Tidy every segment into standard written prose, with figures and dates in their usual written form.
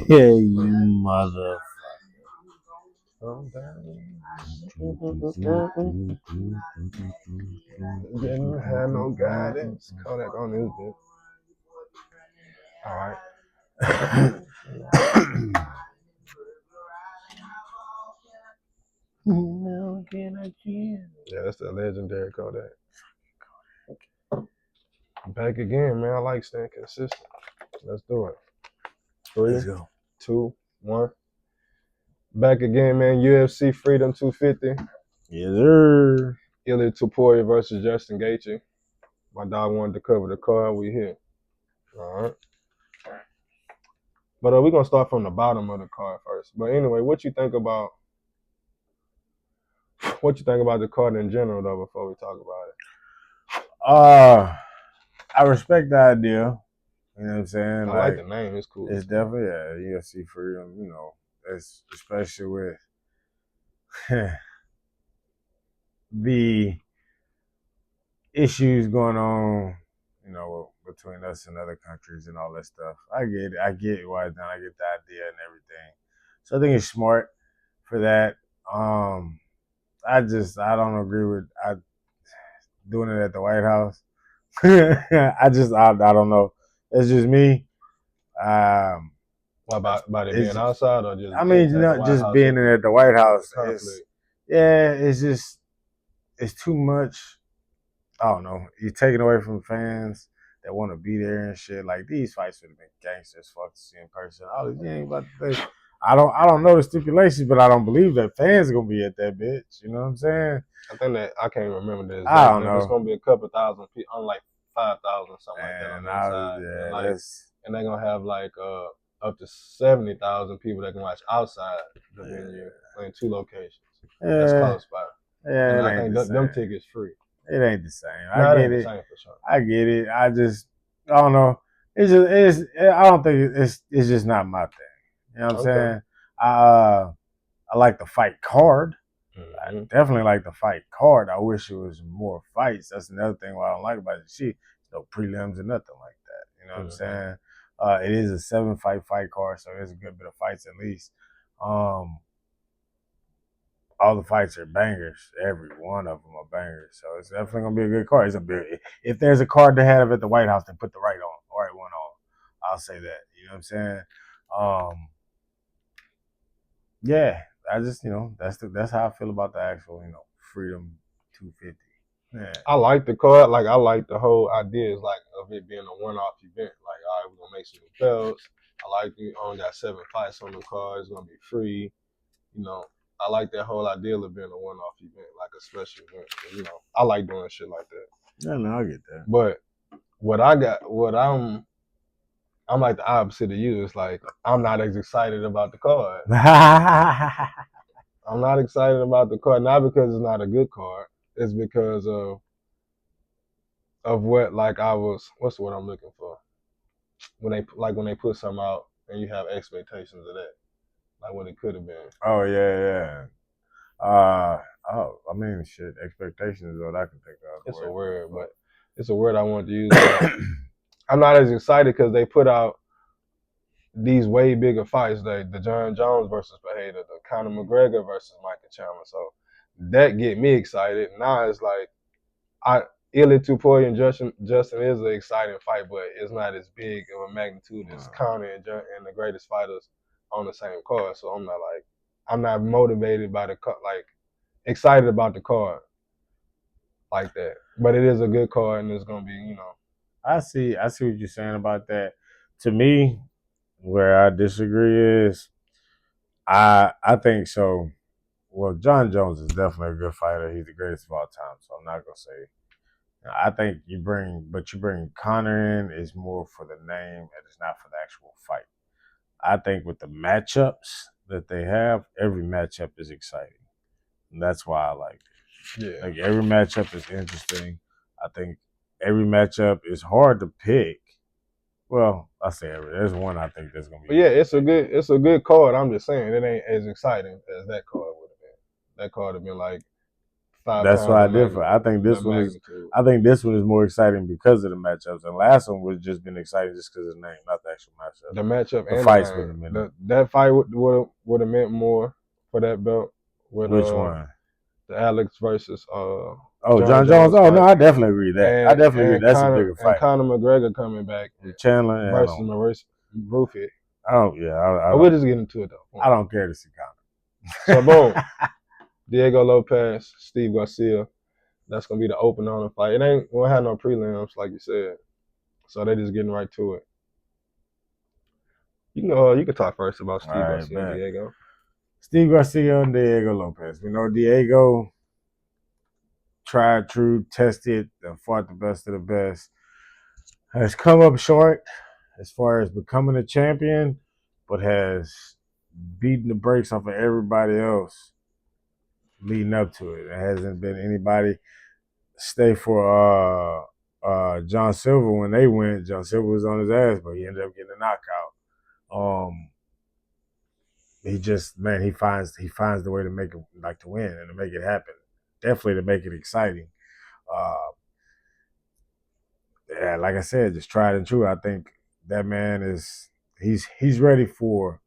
Yeah, you mother. Didn't have no guidance. Kodak on this bitch. All right. No, can I can? Yeah, that's the legendary Kodak. Back again, man. I like staying consistent. Let's do it. Let's Three, go. 2, 1. Back again, man. UFC Freedom 250. Yes, sir. Ilya Tuporia versus Justin Gaethje. My dog wanted to cover the card. We here. All right. But we're gonna start from the bottom of the card first. But anyway, what you think about the card in general though before we talk about I respect the idea. You know what I'm saying? it? I like the name. It's cool. It's definitely UFC freedom. You know, it's especially with the issues going on. You know, between us and other countries and all that stuff. I get it. I get why it's done. I get the idea and everything. So I think it's smart for that. I don't agree with doing it at the White House. I don't know. It's just me. What about it being It's outside or just I mean, at the not White just House being in at the White House. conflict? It's just it's too much. I don't know. You're taking away from fans that want to be there and shit. Like these fights would have been gangsters fuck to see in person. All this, you ain't about to think. I don't know the stipulations, but I don't believe that fans are gonna be at that bitch. You know what I'm saying? I think that I can't remember the I exact don't number. It's know. gonna be a couple thousand people, on like 5,000 something like that on And the inside, that's and they're gonna have like up to 70,000 people that can watch outside the venue in 2 locations. That's yeah, close by, yeah. and It I ain't think the them same. tickets free. It ain't the same. I No, it get ain't the it. same for sure. I get it. I don't know. I don't think it's just not my thing. You know what I'm Okay. saying? I like the fight card. I Mm-hmm. definitely like the fight card. I wish it was more fights. That's another thing what I don't like about it. No prelims or nothing like that. You know what I'm saying? It is a 7-fight card, so there's a good bit of fights at least. All the fights are bangers. Every one of them are bangers. So it's definitely gonna be a good card. If there's a card to have at the White House, then put the right one on. I'll say that. You know what I'm saying? Um, yeah, I just that's how I feel about the actual Freedom 250. Yeah, I like the card. Like I like the whole idea is like of it being a one-off event. Like, all right, we're gonna make some new belts. I like you only got 7 fights on the card. It's gonna be free. You know, I like that whole idea of being a one-off event, like a special event. I like doing shit like that. yeah, no, I get that. But what I'm like the opposite of you. It's like I'm not as excited about the card. I'm not excited about the card, not because it's not a good card. It's because of what like I was. What's the word I'm looking for? When they put something out and you have expectations of that, like what it could have been. Oh yeah. Uh I mean shit. Expectations is what I can think of. It's a word, but it's a word I wanted to use. I'm not as excited because they put out these way bigger fights, like the John Jones versus Pereira, the Conor McGregor versus Michael Chandler. So that get me excited. Now it's like I Ilya Tuporia and Justin is an exciting fight, but it's not as big of a magnitude as Conor and the greatest fighters on the same card. So I'm not motivated by excited about the card like that. But it is a good card, and it's gonna be. I see what you're saying about that. To me, where I disagree is I think so. Well, John Jones is definitely a good fighter. He's the greatest of all time. So I'm not gonna say. I think you bring Connor in is more for the name and it's not for the actual fight. I think with the matchups that they have, every matchup is exciting. And that's why I like it. Yeah. Like every matchup is interesting. I think every matchup is hard to pick. Well, I say every. There's one I think that's gonna be. But yeah, it's a good card. I'm just saying it ain't as exciting as that card would have been. That card would have been like 5 That's pounds why I of differ. I think this that one is. magnitude. I think this one is more exciting because of the matchups. And last one was just been exciting just because of the name, not the actual matchup. The matchup The and the fights wouldn't name. have been. That fight would have meant more for that belt with Which one? the Alex versus Oh, John John Jones. Jones Oh no, fight, I definitely agree with that. I definitely agree. That's a bigger fight. Conor McGregor coming back With Chandler, and versus Maurice Rufy. I don't. Yeah, I But we'll don't. just get into it though. I don't care to see So Conor. boom, Diego Lopez, Steve Garcia. That's gonna be the opener on the fight. It ain't gonna have no prelims like you said. So they just getting right to it. You can talk first about All Steve right, Garcia and man. Diego. Steve Garcia and Diego Lopez. We know Diego tried, true, tested, and fought the best of the best. Has come up short as far as becoming a champion, but has beaten the brakes off of everybody else leading up to it. There hasn't been anybody stay for John Silver when they went. John Silver was on his ass, but he ended up getting a knockout. He just he finds the way to make it like to win and to make it happen. Definitely to make it exciting. Uh, yeah, like I said, just tried and true. I think that man he's ready for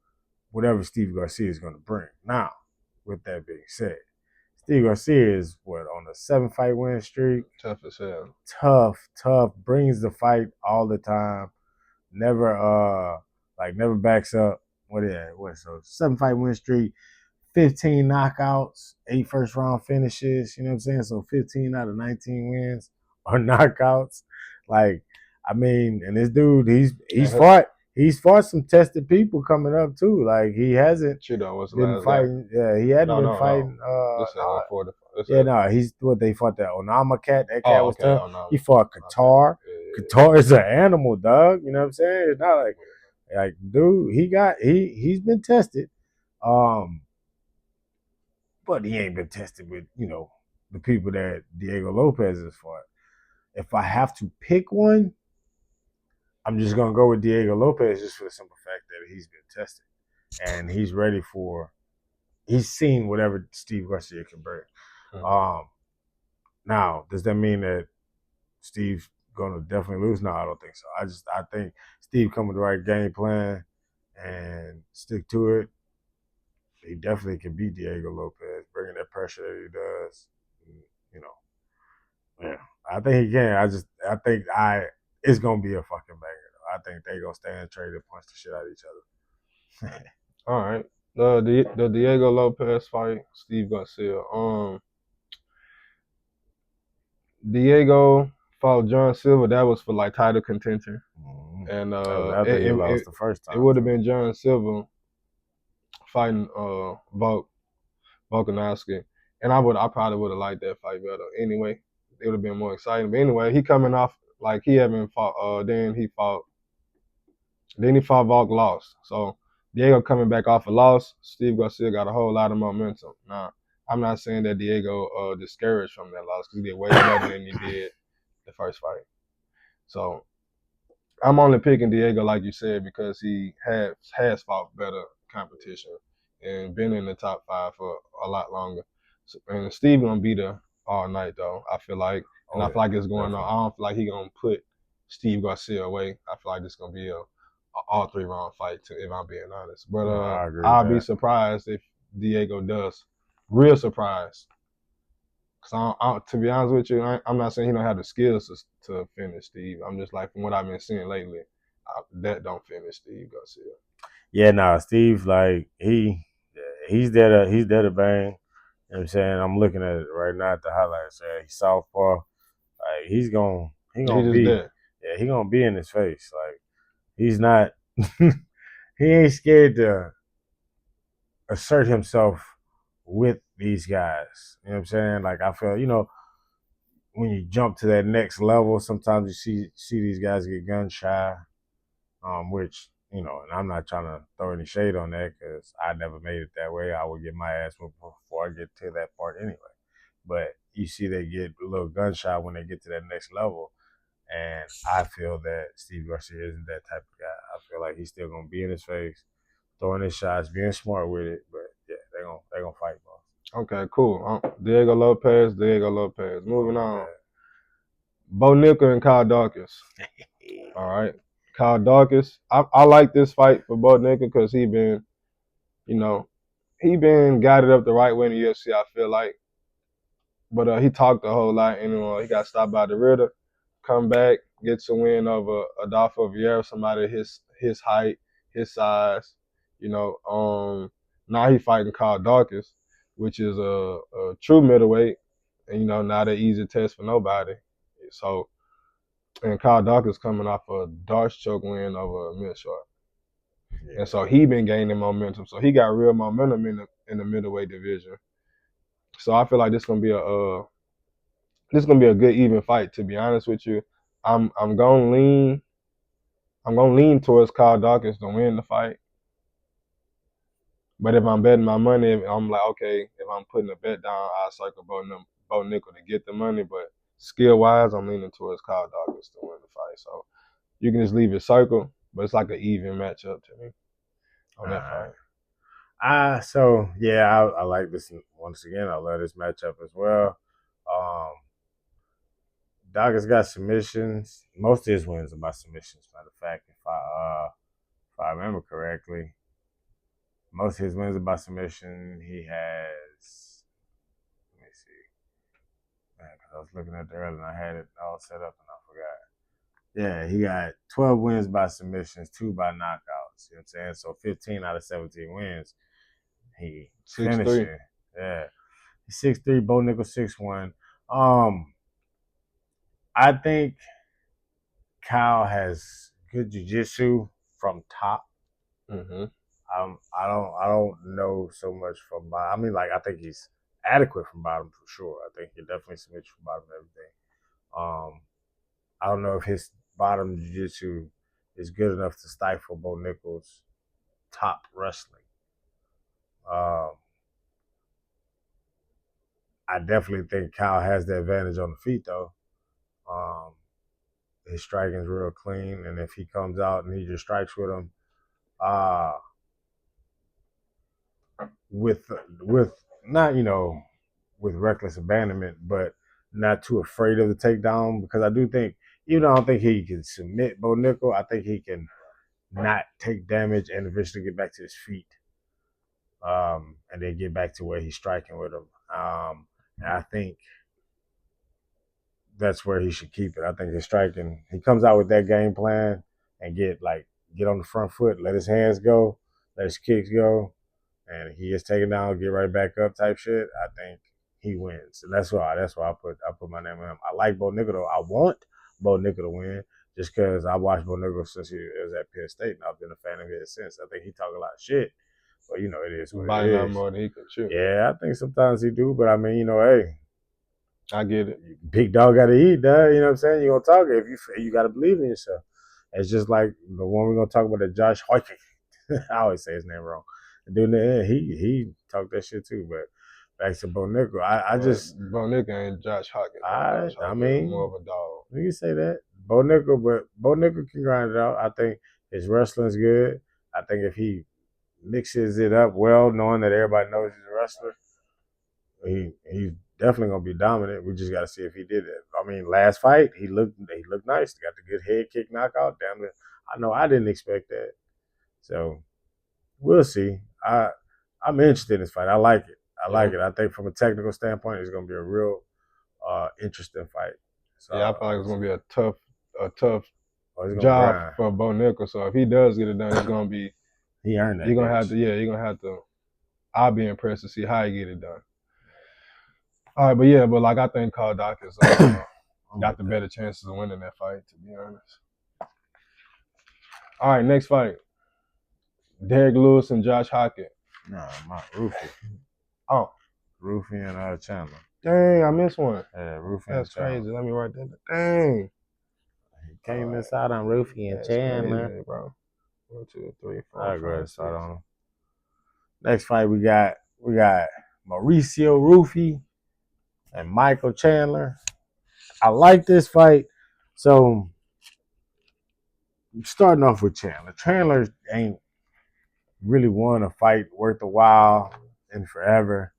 whatever Steve Garcia is going to bring. Now, with that being said, Steve Garcia is on a 7-fight win streak. Tough as hell. Tough. Brings the fight all the time. Never backs up. So 7-fight win streak, 15 knockouts, 8 first round finishes. You know what I'm saying? So 15 out of 19 wins are knockouts. Like, I mean, and this dude, he's fought some tested people coming up too. Like he hasn't Cheeto was the been last fighting. Yeah, he hadn't been fighting. This at 140. He's what they fought that Onama cat. That cat was okay. tough. Oh, no. He fought Qatar. Yeah. Qatar is an animal, dog. You know what I'm saying? It's not like dude. He's been tested. But he ain't been tested with the people that Diego Lopez has fought. If I have to pick one, I'm just gonna go with Diego Lopez just for the simple fact that he's been tested and he's ready for. He's seen whatever Steve Garcia can bring. Mm-hmm. Now, does that mean that Steve's gonna definitely lose? No, I don't think so. I think Steve come with the right game plan and stick to it. He definitely can beat Diego Lopez, bringing that pressure that he does. You know, yeah, I think he can. I think it's gonna be a fucking banger. I think they gonna stand trade and punch the shit out of each other. All right, the Diego Lopez fight, Steve Garcia. Diego fought John Silver. That was for like title contention, and I think he lost the first time. It would have been John Silver fighting Volkanovski, and I probably would have liked that fight better. Anyway, it would have been more exciting. But anyway, he coming off like he haven't fought. Then he fought Volk, lost. So Diego coming back off a loss. Steve Garcia got a whole lot of momentum. Now, I'm not saying that Diego discouraged from that loss because he did way better than he did the first fight. So I'm only picking Diego, like you said, because he has fought better competition and been in the top 5 for a lot longer. So, and Steve gonna be there all night though. I feel like, and I feel like it's going on. I don't feel like he gonna put Steve Garcia away. I feel like it's gonna be a all 3-round fight, if I'm being honest. But I'll be surprised if Diego does. Real surprised. Cause to be honest with you, I'm not saying he don't have the skills to finish Steve. I'm just like from what I've been seeing lately, that don't finish Steve Garcia. Yeah, Steve, like he's there to bang. You know what I'm saying? I'm looking at it right now at the highlights. He's southpaw. Like he's gonna be there. Yeah, he gonna be in his face. Like he's not he ain't scared to assert himself with these guys. You know what I'm saying? Like I feel, when you jump to that next level, sometimes you see these guys get gun shy, which and I'm not trying to throw any shade on that because I never made it that way. I would get my ass whooped before I get to that part anyway. But you see they get a little gun shy when they get to that next level, and I feel that Steve Garcia isn't that type of guy. I feel like he's still gonna be in his face, throwing his shots, being smart with it. But yeah, they're gonna fight, bro. Okay, cool. Diego Lopez. Moving With on. that. Bo Nickel and Kyle Dawkins. All right. Kyle Dawkins. I like this fight for Bo Nickel because he been, you know, he been guided up the right way in the UFC, I feel like. But he talked a whole lot and he got stopped by the Ritter. Come back, gets a win over Adolfo Vieira, somebody his height, his size. Now he fighting Kyle Dawkins, which is a true middleweight, and not an easy test for nobody. So, and Kyle Dawkins coming off a Darce choke win over Milshart. Yeah. And so he been gaining momentum. So he got real momentum in the middleweight division. So I feel like this is gonna be a good even fight. To be honest with you, I'm gonna lean towards Kyle Dawkins to win the fight. But if I'm betting my money, I'm like, okay, if I'm putting a bet down, I'll circle Bo Nickel to get the money. But skill wise, I'm leaning towards Kyle Dawkins to win the fight. So you can just leave it circle, but it's like an even matchup to me on that fight. So yeah, I like this once again. I love this matchup as well. Um, Dawkins got submissions. Most of his wins are by submissions. Matter of fact, if I remember correctly, most of his wins are by submission. He has. Let me see. Man, because I was looking at it earlier and I had it all set up and I forgot. Yeah, he got 12 wins by submissions, 2 by knockouts. You know what I'm saying? So 15 out of 17 wins. He 6'3". finishing. Yeah. He's 6'3", Bo Nickel 6'1". I think Kyle has good jiu-jitsu from top. Mm-hmm. I don't know so much from bottom. I mean, like I think he's adequate from bottom for sure. I think he definitely submits from bottom and everything. I don't know if his bottom jiu-jitsu is good enough to stifle Bo Nickel's top wrestling. Um, I definitely think Kyle has the advantage on the feet though. Um, his striking is real clean, and if he comes out and he just strikes with him, uh, with not with reckless abandonment, but not too afraid of the takedown, because I do think, even though I don't think he can submit Bo Nickel, I think he can not take damage and eventually get back to his feet, and then get back to where he's striking with him. And I think that's where he should keep it. I think his striking, he comes out with that game plan and get on the front foot, let his hands go, let his kicks go, and he is taken down, get right back up type shit. I think he wins, and that's why I put my name on him. I like Bo Nickel though. I want Bo Nickel to win just because I watched Bo Nickel since he was at Penn State, and I've been a fan of his since. I think he talk a lot of shit, but it is what it Biting out is. more than he can chew. Yeah, I think sometimes he do, but I mean, hey, I get it. big dog got to eat, dog. You know what I'm saying? You gonna talk it if you got to believe in yourself. It's just like the one we're gonna talk about, that Josh Hoykin. I always say his name wrong. Dude, he talked that shit too. But back to Bo Nickel, I just Bo Nickel ain't Josh Hawkins. Josh I Hawkins is more mean, of a dog. you can say that Bo Nickel, but Bo Nickel can grind it out. I think his wrestling's good. I think if he mixes it up well, knowing that everybody knows he's a wrestler, he's definitely gonna be dominant. We just got to see if he did it. I mean, last fight he looked nice. He got the good head kick knockout. Damn it! I know I didn't expect that. So we'll see. I'm interested in this fight. I like it. I like it. I think from a technical standpoint, it's gonna be a real interesting fight. So Yeah, I feel like it's gonna be a tough he's gonna job grind. for Bo Nickel. So if he does get it done, it's gonna be He earned that. you're gonna have to. Yeah, you're gonna have to. I'll be impressed to see how he get it done. All right, but like I think Kyle Dawkins got the better chances of winning that fight. To be honest. All right, next fight. Derek Lewis and Josh Hawkins. No, my Roofy. Oh, Roofy and Chandler. dang, I missed one. Yeah, Roofy That's and Chandler. crazy. Let me write that down. Dang. He can't miss out on Roofy and Chandler. Crazy, bro. 1, 2, 3, 4, I'll go ahead 5, and start 6. on him. Next fight we got Mauricio Roofy and Michael Chandler. I like this fight. So starting off with Chandler. Chandler ain't really won a fight worth a while in forever.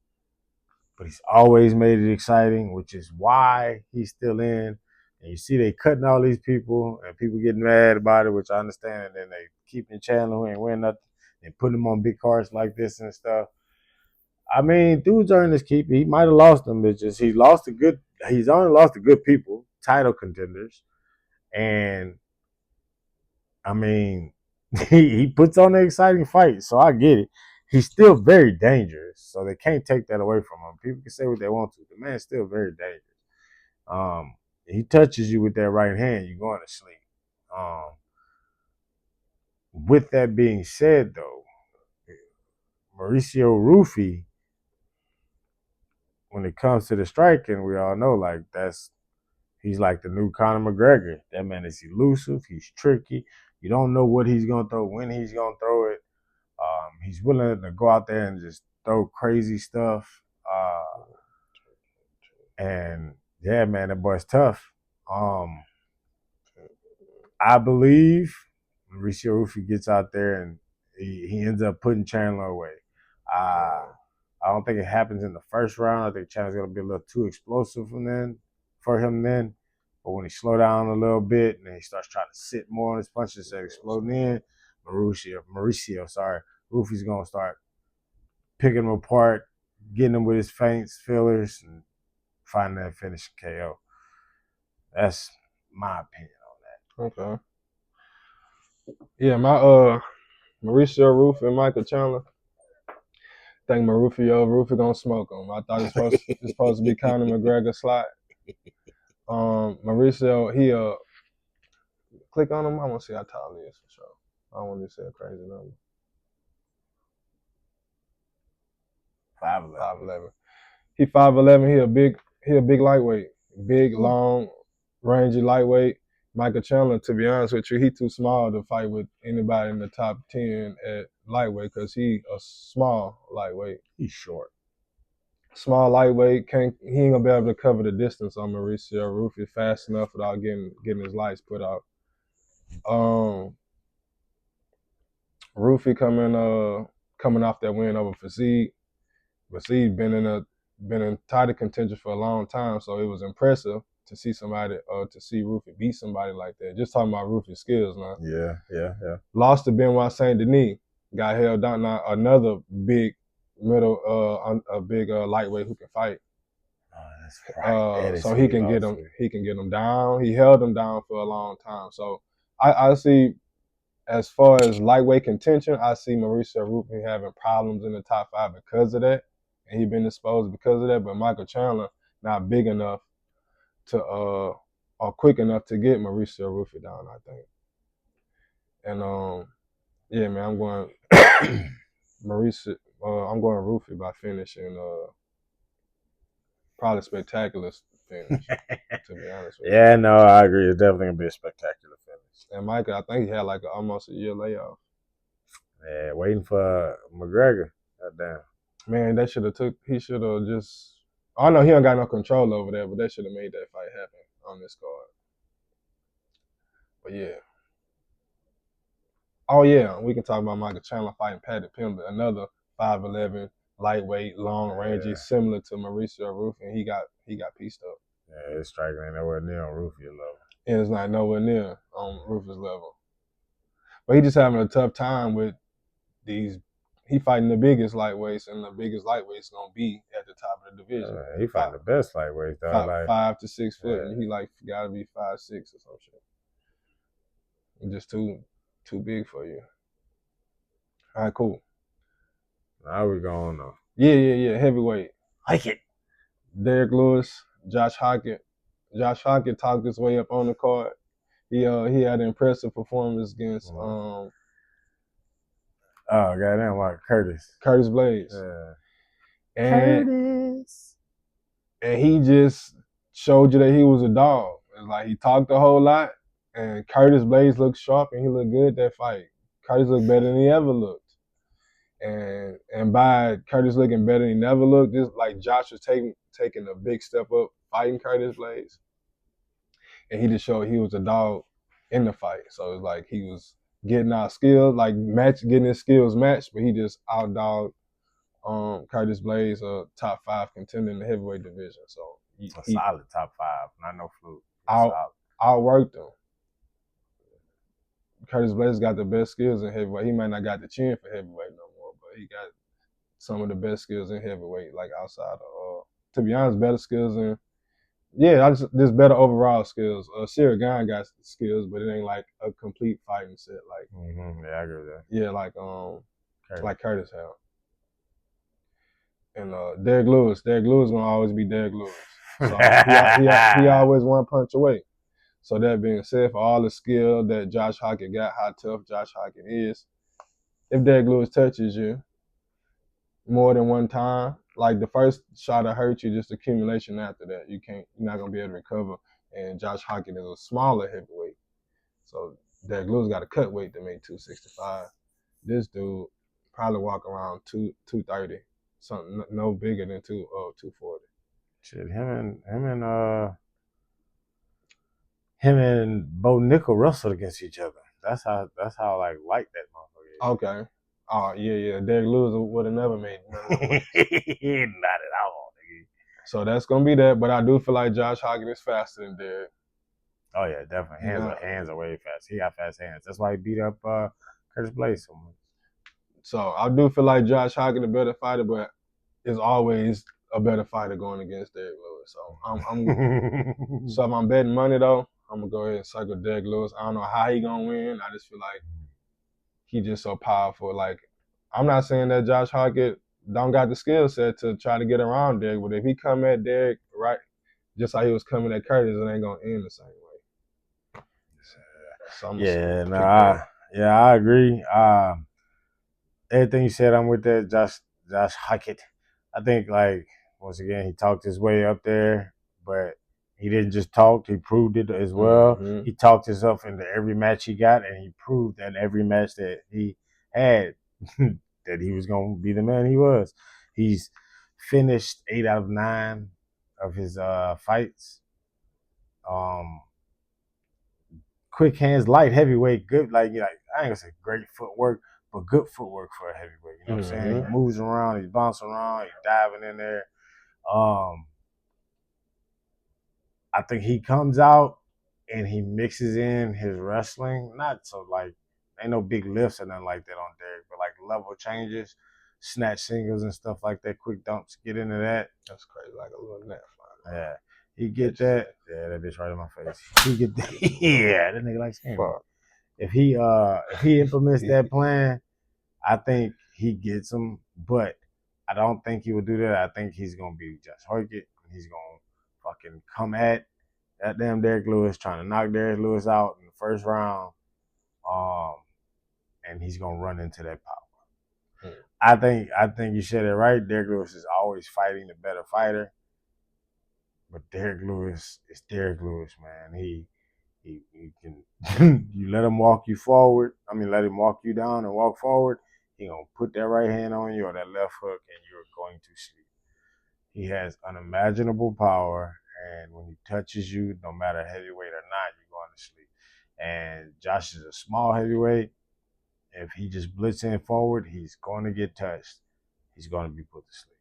but he's always made it exciting, which is why he's still in. And you see they cutting all these people and people getting mad about it, which I understand. And then they keeping Chandler who ain't winning nothing and putting him on big cards like this and stuff. I mean, dude's earned his keep. He might have lost them bitches. He's only lost to good people, title contenders. And I mean, he puts on an exciting fight, so I get it. He's still very dangerous, so they can't take that away from him. People can say what they want to. The man's still very dangerous. He touches you with that right hand, you're going to sleep. With that being said, though, Mauricio Rufy, when it comes to the striking, we all know he's like the new Conor McGregor. That man is elusive. He's tricky. You don't know what he's gonna throw, when he's gonna throw it. He's willing to go out there and just throw crazy stuff. And yeah, man, that boy's tough. I believe Mauricio Rufy gets out there and he ends up putting Chandler away. I don't think it happens in the first round. I think Chandler's gonna be a little too explosive for him then. But when he slow down a little bit and then he starts trying to sit more on his punches instead of exploding in, Rufy's gonna start picking him apart, getting him with his feints, fillers, and finding that finish KO. That's my opinion on Okay. Yeah, my Mauricio Rufy and Michael Chandler. I think Rufy gonna smoke him. I thought it's supposed to be Conor McGregor slot. Mauricio, he click on him. I want to see how tall he is for sure. I don't want to say a crazy number. 5'11". He 5'11". He a big lightweight, big, long, rangy lightweight. Michael Chandler, to be honest with you, he too small to fight with anybody in the top 10 at lightweight because he a small lightweight. He's short. Small lightweight, he ain't gonna be able to cover the distance on Mauricio Rufy fast enough without getting his lights put out. Rufy coming off that win over Fatigue. Fatigue been in title contention for a long time, so it was impressive to see Rufy beat somebody like that. Just talking about Rufy's skills now. Yeah. Lost to Benoit Saint Denis, got held down. Now another big lightweight who can fight. Oh, that's right. So he can get him down. He held him down for a long time. So I see, as far as lightweight contention, I see Mauricio Rufy having problems in the top 5 because of that, and he's been exposed because of that. But Michael Chandler not big enough to or quick enough to get Mauricio Rufy down, I think. And yeah, man, I'm going Mauricio. I'm going Rufy by finishing. Probably spectacular finish, to be honest with you. Yeah, no, I agree. It's definitely gonna be a spectacular finish. And Michael, I think he had like almost a year layoff. Yeah, waiting for McGregor. Goddamn. Man, he should have just. I know he don't got no control over that, but they should have made that fight happen on this card. But yeah. Oh yeah, we can talk about Michael Chandler fighting Paddy Pimblett, another 5'11", lightweight, long rangy, similar to Mauricio Rufy, and he got pieced up. Yeah, his striking ain't nowhere near on Rufy's level. And it's not nowhere near on Rufy's level. But he just having a tough time with these. He fighting the biggest lightweights, and the biggest lightweight's gonna be at the top of the division. He fighting the best lightweights, though. 5 to 6 foot, and he gotta be 5'6" or some shit. And just too big for you. All right, cool. Now we going on. Yeah. Heavyweight. Like it. Derek Lewis, Josh Hockett. Josh Hockett talked his way up on the card. He had an impressive performance against goddamn, what, Curtis Blades. Yeah. Curtis. And he just showed you that he was a dog. It's like he talked a whole lot, and Curtis Blades looked sharp and he looked good that fight. Curtis looked better than he ever looked. And by Curtis looking better than he never looked, just like Josh was taking a big step up fighting Curtis Blades. And he just showed he was a dog in the fight. So it's like he was getting out skills, like getting his skills matched, but he just outdogged Curtis Blades a top 5 contender in the heavyweight division. So A he solid top 5, not no fluke. out Solid. outworked him. Curtis Blades got the best skills in heavyweight. He might not got the chin for heavyweight no more, but he got some of the best skills in heavyweight, like outside of, to be honest, better skills in, just better overall skills. Cyril Gane got skills, but it ain't like a complete fighting set. Like, Yeah, I agree with that. yeah, like Curtis have. And Derek Lewis gonna always be Derek Lewis. So he always one punch away. So that being said, for all the skill that Josh Hockett got, how tough Josh Hockett is, if Derek Lewis touches you more than one time, like the first shot will hurt you, just accumulation after that. You're not gonna be able to recover. And Josh Hockett is a smaller heavyweight. So Derek Lewis got a cut weight to make 265. This dude probably walk around 230. Something no bigger than 240. Shit, him and Bo Nickel wrestled against each other. That's how like light that motherfucker is. Okay. Oh yeah. Derek Lewis would have never made none of them. Not at all, nigga. So that's gonna be that. But I do feel like Josh Hockett is faster than Derek. Oh yeah, definitely. Hands are way fast. He got fast hands. That's why he beat up Curtis Blades so much. So I do feel like Josh Hockett a better fighter, but is always a better fighter going against Derek Lewis. So so if I'm betting money though, I'm gonna go ahead and circle Derek Lewis. I don't know how he gonna win. I just feel like he just so powerful. Like, I'm not saying that Josh Hockett don't got the skill set to try to get around Derek, but if he come at Derek right, just like he was coming at Curtis, it ain't gonna end the same way. So I agree. Everything you said, I'm with that. Josh Hockett. I think like once again he talked his way up there, but he didn't just talk; he proved it as well. Mm-hmm. He talked himself into every match he got, and he proved that every match that he had that he was going to be the man he was. He's finished 8 out of 9 of his fights. Quick hands, light heavyweight, good. Like I ain't gonna say great footwork, but good footwork for a heavyweight. You know what I'm saying? He moves around, he's bouncing around, he's diving in there. I think he comes out and he mixes in his wrestling. Not so like ain't no big lifts or nothing like that on Derek, but like level changes, snatch singles and stuff like that, quick dumps, get into that. That's crazy, like a little net fight. Yeah. He get that. Yeah, that bitch right in my face. He get that. Yeah, that nigga like screaming. If he implements that plan, I think he gets him. But I don't think he will do that. I think he's gonna be Josh Hockett. He's gonna fucking come at that damn Derek Lewis, trying to knock Derek Lewis out in the first round. And he's gonna run into that power. I think you said it right. Derek Lewis is always fighting the better fighter. But Derek Lewis is Derek Lewis, man. He can you let him walk you forward. I mean, let him walk you down and walk forward. He gonna put that right hand on you or that left hook, and you're going to sleep. He has unimaginable power, and when he touches you, no matter heavyweight or not, you're going to sleep. And Josh is a small heavyweight. If he just blitz in forward, he's going to get touched. He's going to be put to sleep.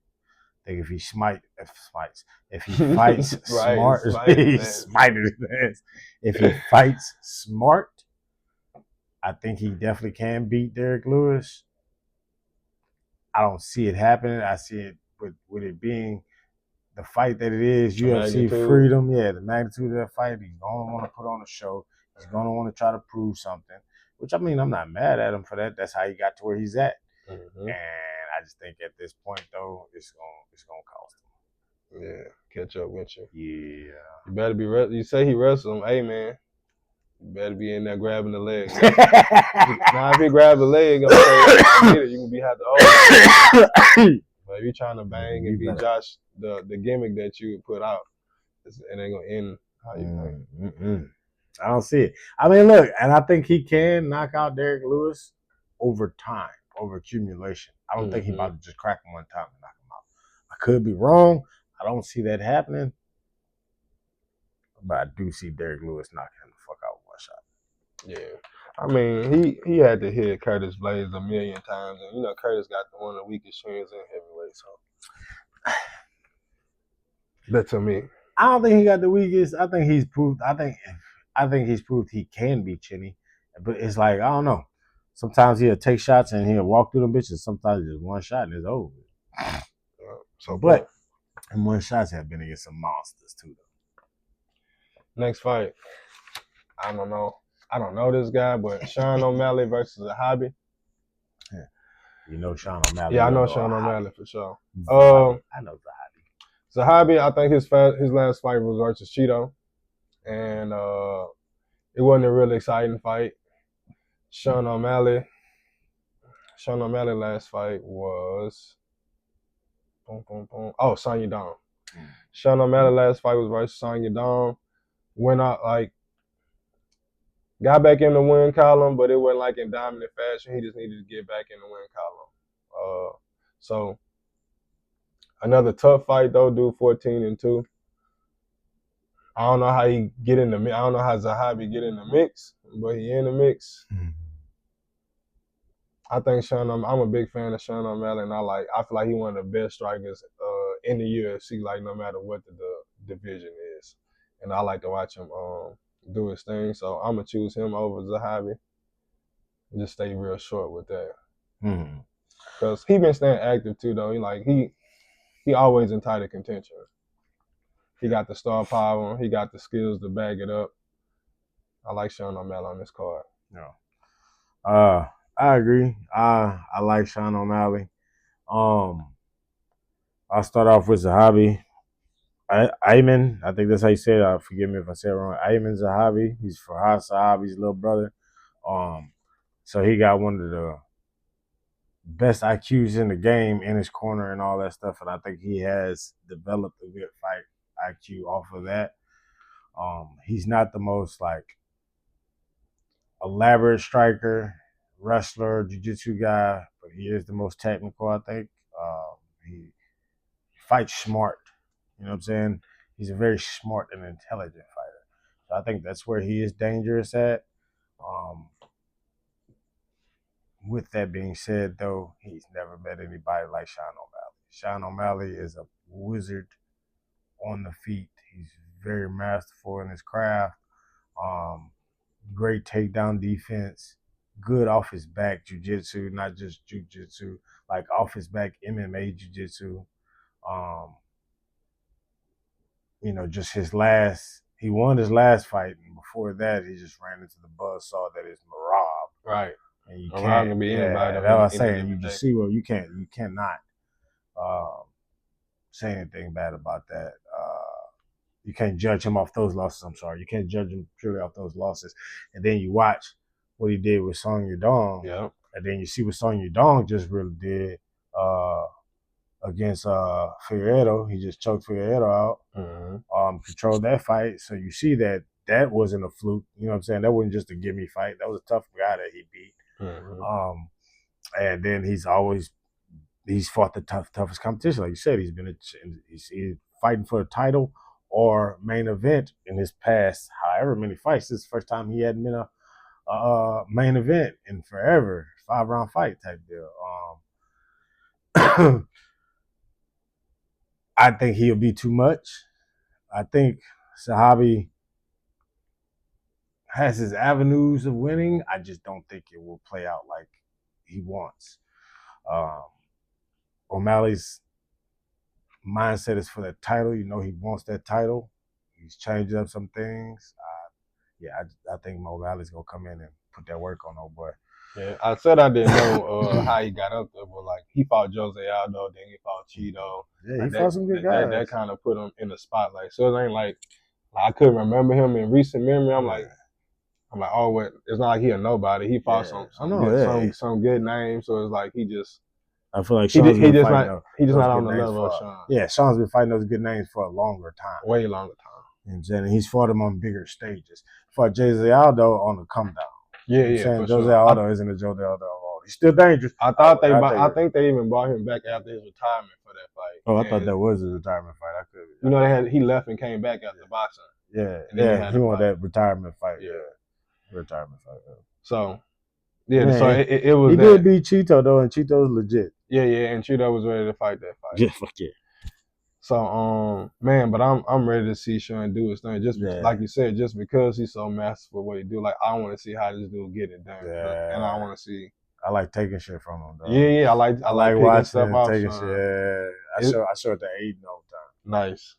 I think if he fights smart, if he fights smart, I think he definitely can beat Derek Lewis. I don't see it happening. I see it with it being the fight that it is, the UFC magnitude. Freedom. Yeah, the magnitude of that fight. He's going to want to put on a show. He's going to want to try to prove something. Which, I mean, I'm not mad at him for that. That's how he got to where he's at. Mm-hmm. And I just think at this point, though, it's gonna cost him. Yeah, catch up with you. Yeah. You better be you say he wrestled him. Hey, man, you better be in there grabbing the leg. Now, if he grabs the leg, I'm saying, you can be have to hold. But if you're trying to bang and beat Josh, the gimmick that you put out, it ain't gonna end how you think. I don't see it. I mean, look, and I think he can knock out Derek Lewis over time, over accumulation. I don't think he's about to just crack him one time and knock him out. I could be wrong. I don't see that happening. But I do see Derek Lewis knocking him the fuck out with one shot. Yeah. I mean, he had to hit Curtis Blades a million times. And, Curtis got one of the weakest chins in heavyweight. So that to me. I don't think he got the weakest. I think he's proved. I think he's proved he can be Chinny, but it's like I don't know. Sometimes he'll take shots and he'll walk through them bitches. Sometimes just one shot and it's over. But and one shots have been against some monsters too. Though. Next fight, I don't know. I don't know this guy, but Sean O'Malley versus a hobby. Yeah. You know Sean O'Malley. Yeah, I know Sean O'Malley for sure. I know Zahabi, I think his last fight was versus Cheeto, and it wasn't a really exciting fight. Sean O'Malley last fight was Son Yudong. Sean O'Malley last fight was versus Son Yudong. Went out got back in the win column, but it wasn't like in dominant fashion. He just needed to get back in the win column. So another tough fight though, dude 14-2. I don't know how he get in the I don't know how Zahabi get in the mix, but he in the mix. Mm-hmm. I think I'm a big fan of Sean O'Malley, and I feel like he's one of the best strikers in the UFC, like no matter what the division is. And I like to watch him do his thing. So I'm gonna choose him over Zahabi. Just stay real short with that. Because he been staying active too though. He always in tighter contention. He got the star power. He got the skills to back it up. I like Sean O'Malley on this card. No. I agree. I like Sean O'Malley. I'll start off with Zahabi. Ayman, I think that's how you say it. Forgive me if I say it wrong. Ayman Zahabi. He's Farhad Zahabi's little brother. So he got one of the best IQs in the game in his corner and all that stuff. And I think he has developed a good fight IQ off of that. He's not the most elaborate striker, wrestler, jiu-jitsu guy, but he is the most technical, I think. He fights smart. You know what I'm saying? He's a very smart and intelligent fighter. So I think that's where he is dangerous at. With that being said, though, he's never met anybody like Sean O'Malley. Sean O'Malley is a wizard on the feet. He's very masterful in his craft. Great takedown defense. Good off his back jiu-jitsu, not just jiu-jitsu, like off his back MMA jiu-jitsu. Just he won his last fight, and before that, he just ran into the buzzsaw that is Marab. Right. And you can't be anybody. That's what I'm saying. You just see you cannot say anything bad about that. You can't judge him off those losses. I'm sorry. You can't judge him purely off those losses. And then you watch what he did with Song Yudong. Yeah. And then you see what Song Yudong just really did against Figueiredo. He just choked Figueiredo out. Mm-hmm. Controlled that fight. So you see that wasn't a fluke. You know what I'm saying? That wasn't just a gimme fight. That was a tough guy that he beat. Mm-hmm. And then he's fought the toughest competition. Like you said, he's fighting for a title or main event in his past however many fights. This is the first time he hadn't been a main event in forever. 5-round fight type deal. I think he'll be too much. I think Zahabi has his avenues of winning. I just don't think it will play out like he wants. O'Malley's mindset is for that title. He wants that title. He's changed up some things. I think O'Malley's gonna come in and put that work on old boy. Yeah, I said I didn't know how he got up there, but he fought Jose Aldo, then he fought Cheeto. Yeah, he fought some good guys. That kind of put him in the spotlight. So it ain't like I couldn't remember him in recent memory. I'm like, oh, what? It's not like he a nobody. He fought some good names. So it's like he just. I feel like Sean's he just not on the level of Sean. Yeah, Sean's been fighting those good names for a longer time. Way longer time. You know what I'm saying? And he's fought him on bigger stages. Fought Jose Aldo on the come down. Yeah, Jose Aldo isn't a Jose Aldo. He's still dangerous. I think they even brought him back after his retirement for that fight. Oh, I thought that was his retirement fight. He left and came back after boxing. Yeah, he won that retirement fight. Yeah, retirement fight. So, yeah, man, so it was. He did beat Cheeto though, and Cheeto's legit. Yeah, and Cheeto was ready to fight that fight. Yeah, fuck yeah. So, man, but I'm ready to see Sean do his thing. Just Yeah. like you said, just because he's so masterful what he do. Like I want to see how this dude get it done, and I Yeah. want to see. I like taking shit from him, though. Yeah, I like picking watching stuff and off taking Sean. shit. Yeah. I show it to Aiden all the time. Nice.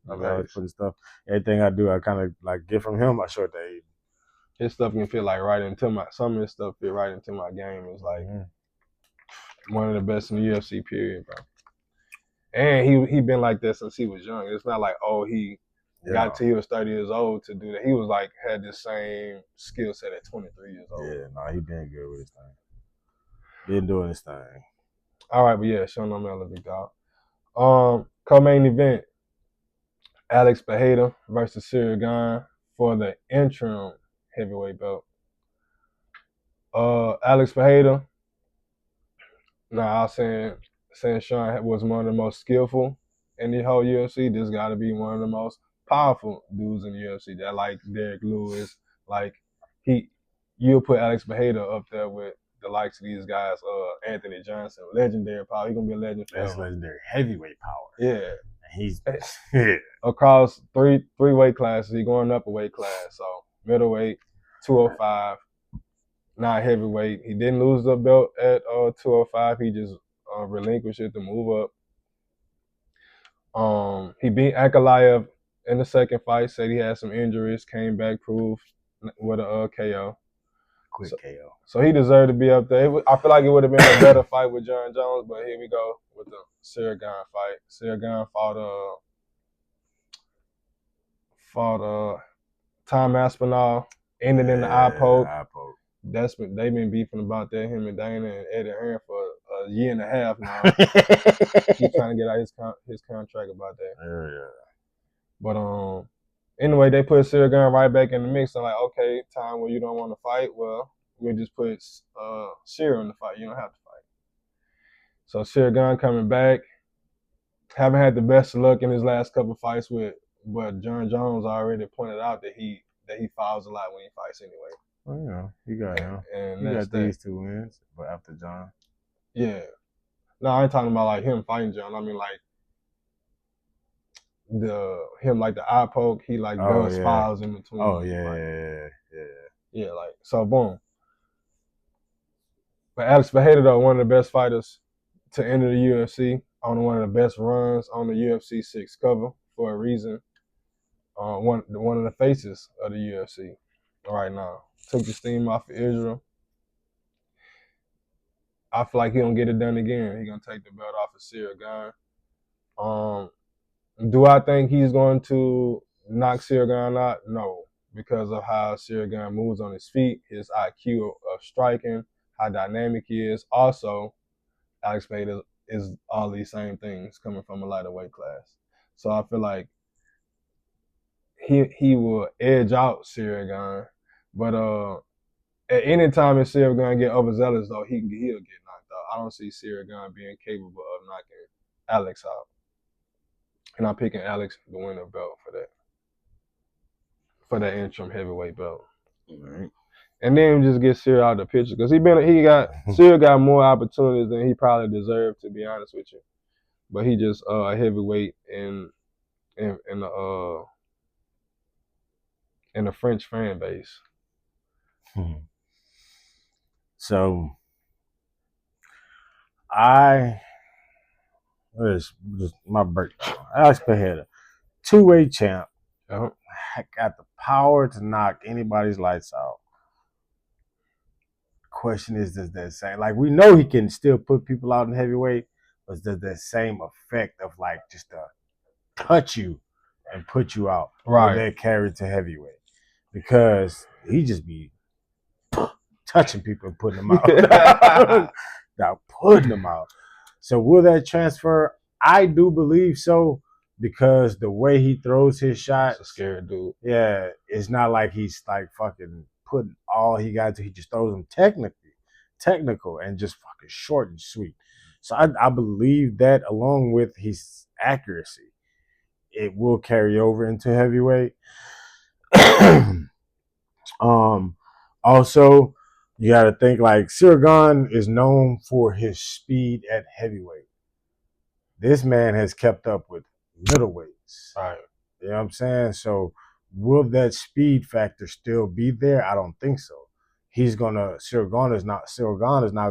I always putting stuff. Everything I do, I kind of like get from him. I show it to Aiden. His stuff can fit like right into my. Some of his stuff fit right into my game. It's like one of the best in the UFC period, bro. And he been like that since he was young. It's not like he got till he was 30 years old to do that. He was like had the same skill set at 23 years old. Yeah, no, he been good with his thing. Been doing his thing. All right, but yeah, Sean O'Malley, big dog. Co-main event: Alex Pereira versus Cyril Gane for the interim heavyweight belt. Alex Pereira. Now I was saying Sean was one of the most skillful in the whole UFC. This got to be one of the most powerful dudes in the UFC. That like Derek Lewis, like you'll put Alex Pereira up there with the likes of these guys. Anthony Johnson, legendary power. He's gonna be a legend forever. That's legendary heavyweight power. Yeah, he's across three weight classes. He's going up a weight class. So middleweight, 205. Not heavyweight. He didn't lose the belt at 205. He just relinquished it to move up. He beat Ankalaev in the second fight. Said he had some injuries. Came back, proved with a KO. Quick KO. So he deserved to be up there. I feel like it would have been a better fight with John Jones, but here we go with the Cyril Gane fight. Cyril Gane fought Tom Aspinall, ended in the eye poke. They've been beefing about that, him and Dana and Eddie Hearn for a year and a half now. He's trying to get out his contract about that. Yeah. But anyway, they put Cyril Gane right back in the mix. I'm like, okay, time where you don't want to fight, well, we'll just put Cyril in the fight. You don't have to fight. So Cyril Gane coming back, haven't had the best of luck in his last couple fights but John Jones already pointed out that he fouls a lot when he fights anyway. Oh, yeah, he got him. And he got these 2 wins, but after John. Yeah. No, I ain't talking about like him fighting John. I mean like the eye poke, he like does fouls in between. Oh yeah. Yeah, like so boom. But Alex Pereira though, one of the best fighters to enter the UFC, on one of the best runs on the UFC 6 cover for a reason. One of the faces of the UFC right now. Took the steam off of Israel. I feel like he gonna get it done again. He gonna take the belt off of Cyril Gane. Do I think he's going to knock Cyril Gane out? No, because of how Cyril Gane moves on his feet, his IQ of striking, how dynamic he is. Also, Alex Pereira is all these same things coming from a lighter weight class. So I feel like he will edge out Cyril Gane. But at any time if Cyril Gane get overzealous though, he'll get knocked out. I don't see Cyril Gane being capable of knocking Alex out. And I'm picking Alex to win the belt for that interim heavyweight belt. Right. And then just get Cyril out of the picture because Cyril got more opportunities than he probably deserved, to be honest with you. But he just a heavyweight in the French fan base. So this is my breakdown. Alex Pereira, 2-weight champ. Uh-huh. Got the power to knock anybody's lights out. Question is, does that same, like, we know he can still put people out in heavyweight, but does that same effect of like just to touch you and put you out, right, that carry to heavyweight? Because he just be touching people and putting them out. Now putting them out. So will that transfer? I do believe so, because the way he throws his shots, a scared dude. Yeah, it's not like he's like fucking putting all he got to. He just throws them technical, and just fucking short and sweet. So I believe that, along with his accuracy, it will carry over into heavyweight. Also, You got to think like Sirigan is known for his speed at heavyweight. This man has kept up with middleweights. Right. You know what I'm saying? So will that speed factor still be there? I don't think so. Sirigan is not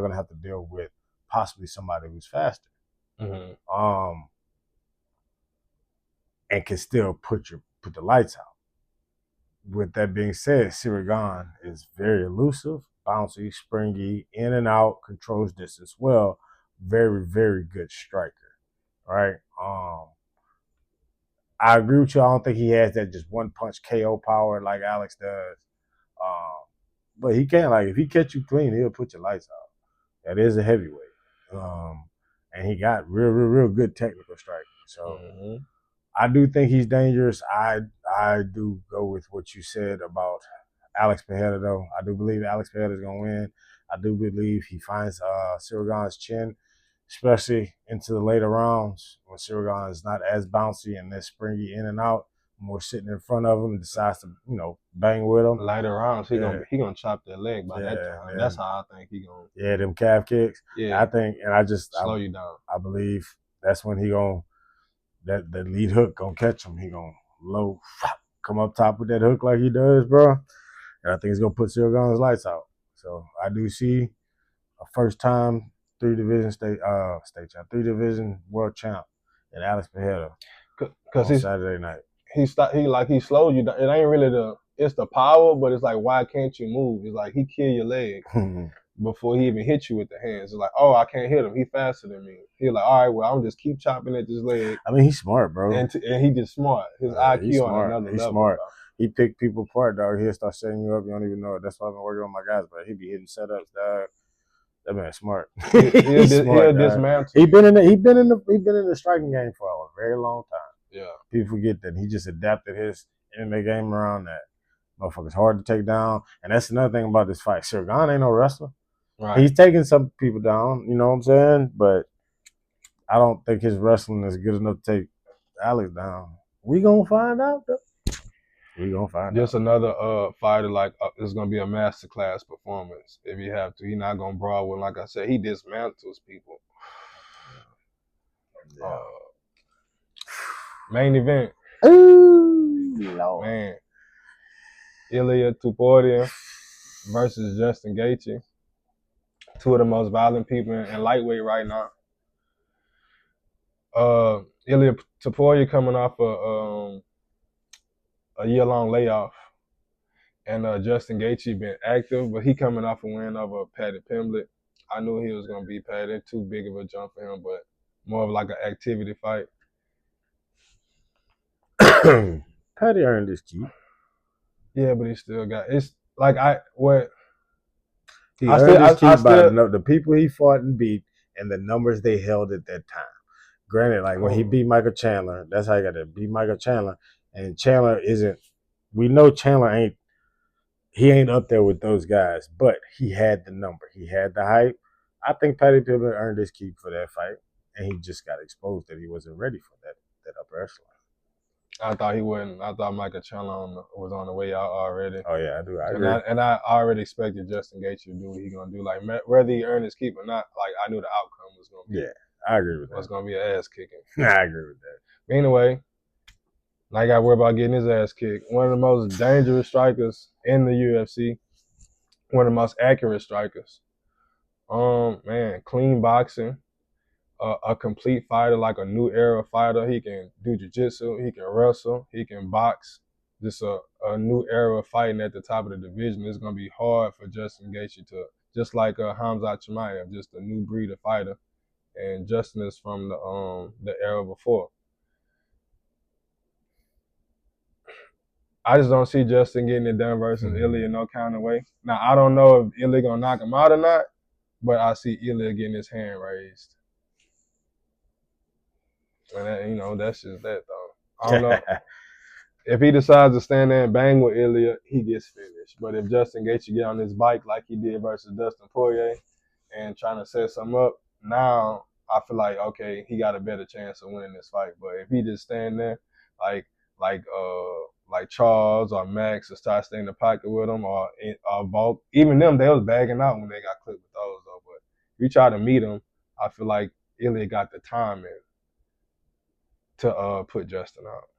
gonna have to deal with possibly somebody who's faster. Mm-hmm. And can still put the lights out. With that being said, Sirigan is very elusive, bouncy, springy, in and out, controls distance well. Very, very good striker. Right? I agree with you. I don't think he has that just one punch KO power like Alex does. Um, but he can, like, if he catch you clean, he'll put your lights out. That is a heavyweight. And he got real good technical striking. So I do think he's dangerous. I do go with what you said about Alex Pereira, though. I do believe Alex Pereira is going to win. I do believe he finds Sirigan's chin, especially into the later rounds when Sirigan is not as bouncy and as springy in and out, more sitting in front of him and decides to, bang with him. Later rounds, he gonna chop that leg by that time. Yeah. That's how I think he gonna. Yeah, them calf kicks. Yeah, I think, and I just slow you down. I believe that's when he gonna that lead hook gonna catch him. He gonna low come up top with that hook like he does, bro. And I think he's gonna put Sirigan's lights out. So I do see a first time three division world champ in Alex Pereira Because on Saturday night. He slowed you down. It ain't really it's the power, but it's like, why can't you move? It's like he kill your leg before he even hit you with the hands. It's like, oh, I can't hit him. He faster than me. He's like, all right, well, I'm just keep chopping at this leg. I mean, he's smart, bro. And he just smart. His IQ on another level. Smart. Bro. He pick people apart, dog. He'll start setting you up. You don't even know it. That's why I've been working on my guys, but he be hitting setups, dog. That man's smart. He'll dismantle. He been in the striking game for a very long time. Yeah. People forget that he just adapted his MMA game around that. Motherfucker's hard to take down. And that's another thing about this fight. Sirigan ain't no wrestler. Right. He's taking some people down, you know what I'm saying? But I don't think his wrestling is good enough to take Alex down. We gonna find out, though. We gonna find out. Just another fighter, like, it's gonna be a masterclass performance if you have to. He's not gonna brawl with, like I said, he dismantles people. Yeah. Main event. Ooh, Lord. Man. Ilia Topuria versus Justin Gaethje. Two of the most violent people in lightweight right now. Ilia Topuria coming off a year-long layoff. And Justin Gaethje been active, but he coming off a win over Paddy Pimblett. I knew he was going to be Paddy. Too big of a jump for him, but more of like an activity fight. Paddy earned his keep. Yeah, but he still got it's like he earned his keep by the people he fought and beat and the numbers they held at that time. Granted, like when he beat Michael Chandler, that's how you got to beat Michael Chandler. And Chandler we know Chandler ain't up there with those guys, but he had the number. He had the hype. I think Paddy Pimblett earned his keep for that fight, and he just got exposed that he wasn't ready for that upper echelon. I thought he wasn't. I thought Michael Chandler was on the way out already. Oh yeah, I do. I agree. And I already expected Justin Gaethje to do what he's gonna do. Like whether he earned his keep or not, like I knew the outcome was gonna be. Yeah, I agree with that. Was gonna be an ass kicking. I agree with that. But anyway, I got worried about getting his ass kicked. One of the most dangerous strikers in the UFC. One of the most accurate strikers. Man, clean boxing. A complete fighter, like a new era fighter. He can do jiu-jitsu, he can wrestle, he can box. Just a new era of fighting at the top of the division. It's going to be hard for Justin Gaethje to, just like Hamza Chimaev, just a new breed of fighter. And Justin is from the era before. I just don't see Justin getting it done versus Ilia in no kind of way. Now, I don't know if Ilia going to knock him out or not, but I see Ilia getting his hand raised. And that, that's just that, though. I don't know. If he decides to stand there and bang with Ilia, he gets finished. But if Justin Gaethje get on his bike like he did versus Dustin Poirier and trying to set something up, now I feel like, okay, he got a better chance of winning this fight. But if he just stand there like like Charles or Max to start staying in the pocket with him or Volk. Even them, they was bagging out when they got clipped with those though. But if you try to meet them, I feel like Ilya got the time in to put Justin out.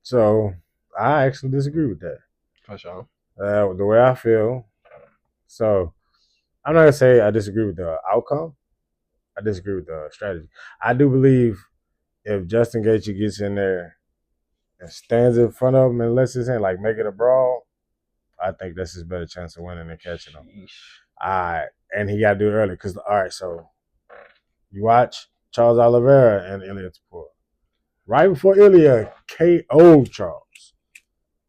So I actually disagree with that. For sure. The way I feel. So I'm not gonna say I disagree with the outcome. I disagree with the strategy. I do believe if Justin Gaethje gets in there and stands in front of him and lets his hand, like make it a brawl, I think that's his better chance of winning and catching him. And he got to do it early because, all right, so you watch Charles Oliveira and Ilya Tapura. Right before Ilya KO'd Charles,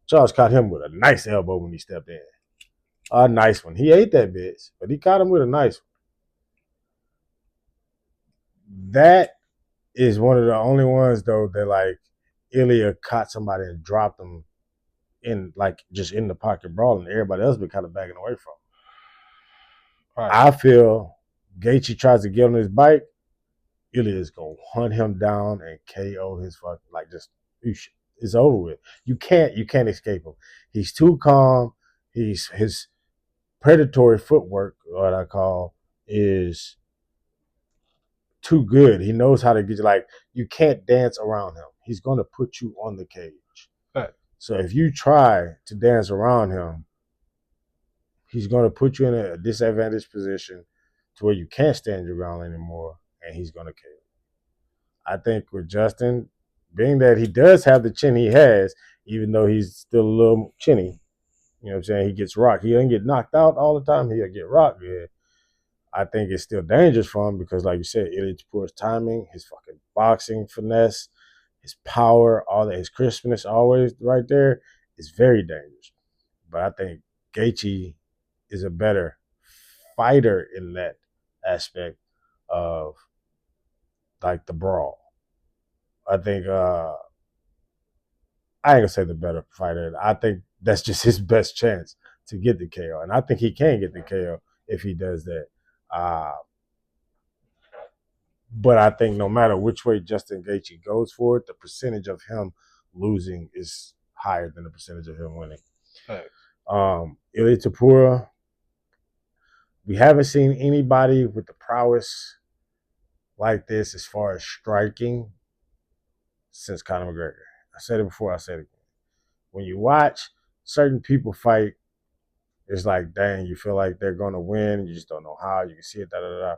Charles caught him with a nice elbow when he stepped in. A nice one. He ate that bitch, but he caught him with a nice one. That is one of the only ones, though, that, like, Ilya caught somebody and dropped them in, like, just in the pocket brawling. Everybody else been kind of backing away from. Right. I feel Gaethje tries to get on his bike, Ilya is going to hunt him down and KO his fucking, like, just, it's over with. You can't escape him. He's too calm. His predatory footwork, what I call, is too good. He knows how to get you. Like, you can't dance around him. He's going to put you on the cage. Right. So if you try to dance around him, he's going to put you in a disadvantaged position to where you can't stand your ground anymore, and he's going to KO. I think with Justin, being that he does have the chin he has, even though he's still a little chinny, you know what I'm saying? He gets rocked. He doesn't get knocked out all the time. He'll get rocked. Yeah. I think it's still dangerous for him because, like you said, Ilya Tapora's timing, his fucking boxing finesse, his power, all that, his crispness always right there is very dangerous. But I think Gaethje is a better fighter in that aspect of, like, the brawl. I think I ain't gonna say the better fighter. I think that's just his best chance to get the KO, and I think he can get the KO if he does that. But I think no matter which way Justin Gaethje goes for it, the percentage of him losing is higher than the percentage of him winning. Right. Ilya Tapura, we haven't seen anybody with the prowess like this as far as striking since Conor McGregor. I said it before, I said it again. When you watch certain people fight, it's like, dang, you feel like they're going to win. You just don't know how. You can see it, da-da-da.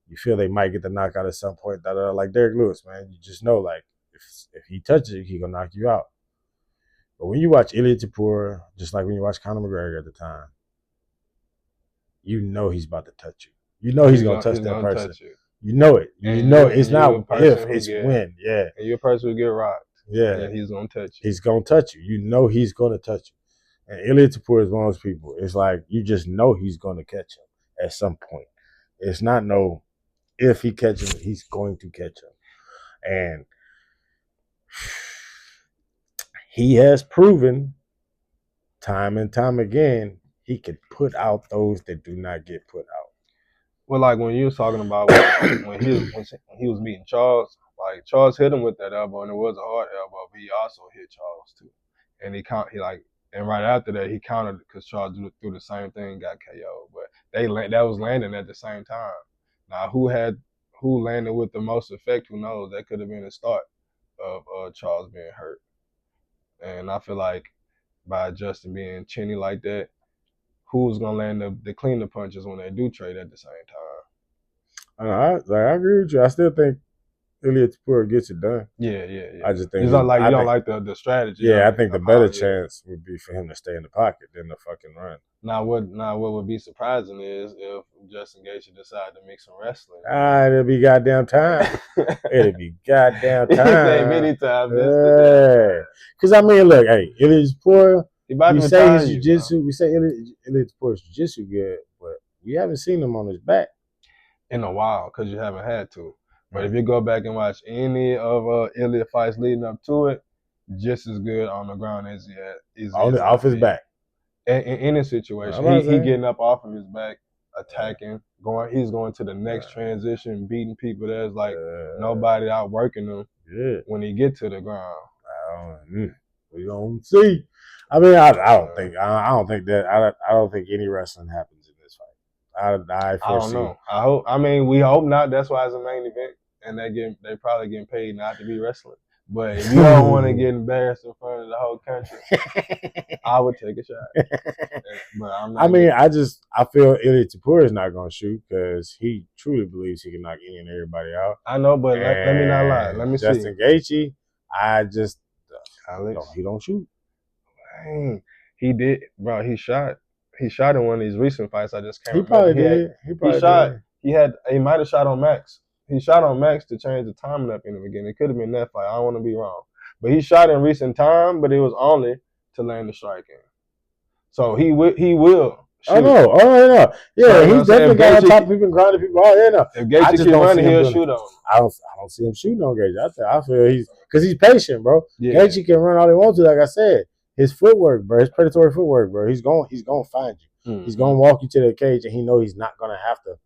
You feel they might get the knockout at some point, da-da-da. Like Derek Lewis, man. You just know, like, if he touches you, he's going to knock you out. But when you watch Ilya Tapura, just like when you watch Conor McGregor at the time, you know he's about to touch you. You know he's going to touch that person. You know it. You know it's not if, it's when. Yeah. And you're a person who get rocked. Yeah. And he's going to touch you. He's going to touch you. You know he's going to touch you. And Ilya Tapura is one of those people. It's like you just know he's going to catch him at some point. It's not no if he catches him, he's going to catch him. And he has proven time and time again he can put out those that do not get put out. Well, like when you was talking about when he was meeting Charles, like Charles hit him with that elbow, and it was a hard elbow, but he also hit Charles too. And and right after that he countered because Charles threw the same thing, got KO. But that was landing at the same time. Now who landed with the most effect? Who knows? That could have been the start of Charles being hurt. And I feel like by Justin being chinny like that, who's gonna land the cleaner punches when they do trade at the same time? I agree with you. I still think Ilya Tapura gets it done. Yeah. I just think you don't like the strategy. Yeah, I think the better chance would be for him to stay in the pocket than the fucking run. Now what would be surprising is if Justin Gaethje decided to mix some wrestling. It'll be goddamn time. It'll be goddamn time. Say many times. Yeah. Because I mean, look, hey, Ilya Tapura. We say his jiu-jitsu. We say Ilya Tapura's jiu-jitsu good, but we haven't seen him on his back in a while because you haven't had to. But if you go back and watch any of Ilya fights leading up to it, just as good on the ground as he is off his back. In any situation, he getting up off of his back, attacking, he's going to the next transition, beating people. There's like nobody outworking him. Yeah. when he get to the ground. We gonna see. I mean, I don't think that I don't think any wrestling happens in this fight. I I don't foresee. know. I mean, we hope not. That's why it's a main event, and they probably getting paid not to be wrestling. But if you don't want to get embarrassed in front of the whole country, I would take a shot. But I'm not. I feel Ilya Tapur is not gonna shoot because he truly believes he can knock any and everybody out. I know, but let me not lie. Let me Justin see. Gaethje, Alex, he don't shoot. dang, he did, bro. He shot in one of these recent fights. I just can't He remember. probably did. He shot. He might have shot on Max. He shot on Max to change the timing up in the beginning. It could have been that fight. I don't want to be wrong, but he shot in recent time. But it was only to land the strike in. So he will. Shoot. Oh no. Yeah, so, he's definitely got on top of people and grinding people. Oh yeah, no. If Gaethje keep running, he'll shoot on him. I don't see him shooting on Gaethje. I feel he's patient, bro. Yeah. Gaethje can run all he wants to, like I said. His footwork, bro, his predatory footwork, bro. He's gonna find you. Mm-hmm. He's gonna walk you to the cage, and he know he's not gonna have to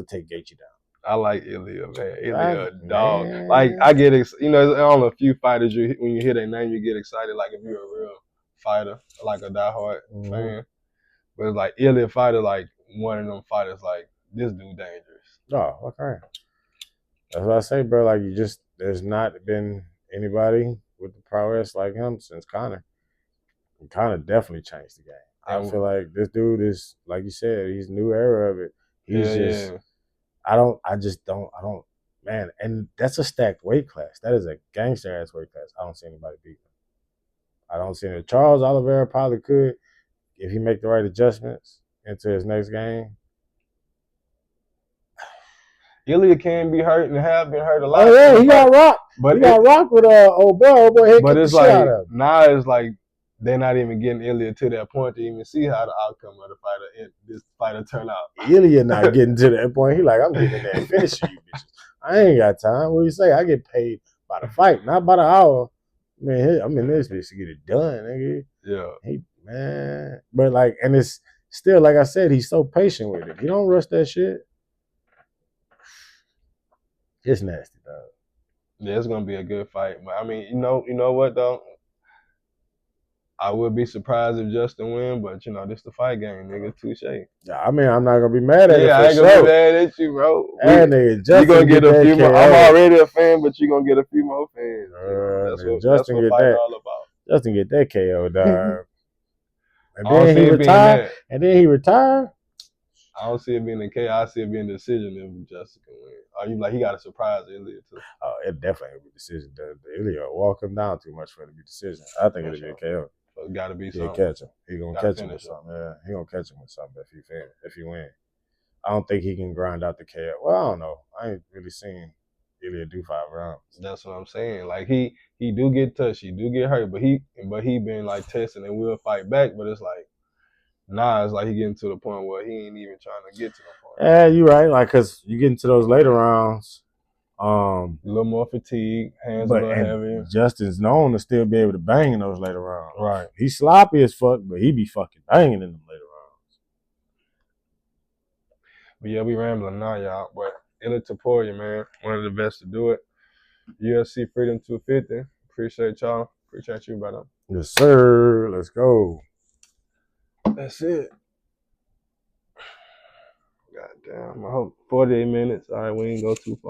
take Gaethje down. I like Ilya, man. Ilya, dog. Man. Like I get, there's only a few fighters when you hear their name, you get excited. Like if you're a real fighter, like a diehard fan. But it's like Ilya fighter, like one of them fighters, like this dude dangerous. Oh, okay. That's what I say, bro. Like there's not been anybody with the prowess like him since Conor. And Conor definitely changed the game. I feel like this dude is, like you said, he's new era of it. He's I don't, man. And that's a stacked weight class. That is a gangster ass weight class. I don't see anybody beat him. I don't see it. Charles Oliveira probably could if he make the right adjustments into his next game. Ilya can be hurt and have been hurt a lot. Oh yeah, he got rocked. But he got rocked with old boy. Old boy hit the shit out of him. Now it's like they're not even getting Ilya to that point to even see how the outcome of the fighter, this fighter turn out. Ilya not getting to that point. He like, I'm getting in there and finishing you bitches. I ain't got time. What do you say? I get paid by the fight, not by the hour. Man, I'm in this bitch to get it done, nigga. Yeah. Man. But like, and it's still, like I said, he's so patient with it. He don't rush that shit. It's nasty, dog. Yeah, it's gonna be a good fight. But I mean, you know what though? I would be surprised if Justin win, but this the fight game, nigga. Touche. Yeah, I mean, I'm not gonna be mad at it. Yeah, I ain't gonna be mad at you, bro. Nigga, Justin, you gonna get a few more. I'm already a fan, but you gonna get a few more fans. That's what fight all about. Justin get that KO, dog. And then he retired. I don't see it being a KO. I see it being a decision if Justin can win. Are you like he got a surprise Ilya too? Oh, it definitely be a decision. The Ilya walk him down too much for it to be a decision. I think it'll be a KO. So it got to be something. He'll catch him. He gonna catch him with something. Yeah, he gonna catch him with something if he win. I don't think he can grind out the KO. Well, I don't know. I ain't really seen Ilya do 5 rounds. That's what I'm saying. Like he do get touched, he do get hurt, but he been like testing and will fight back. But it's like it's like he getting to the point where he ain't even trying to get to the point. Yeah, you right. Like, cause you get into those later rounds, a little more fatigue, hands a little heavier. Justin's known to still be able to bang in those later rounds. Right. He's sloppy as fuck, but he be fucking banging in them later rounds. But yeah, we rambling now, y'all. But Ilya Tapur, man, one of the best to do it. UFC Freedom 250. Appreciate y'all. Appreciate you, brother. Yes, sir. Let's go. That's it. Goddamn. I hope 48 minutes. All right, we ain't go too far.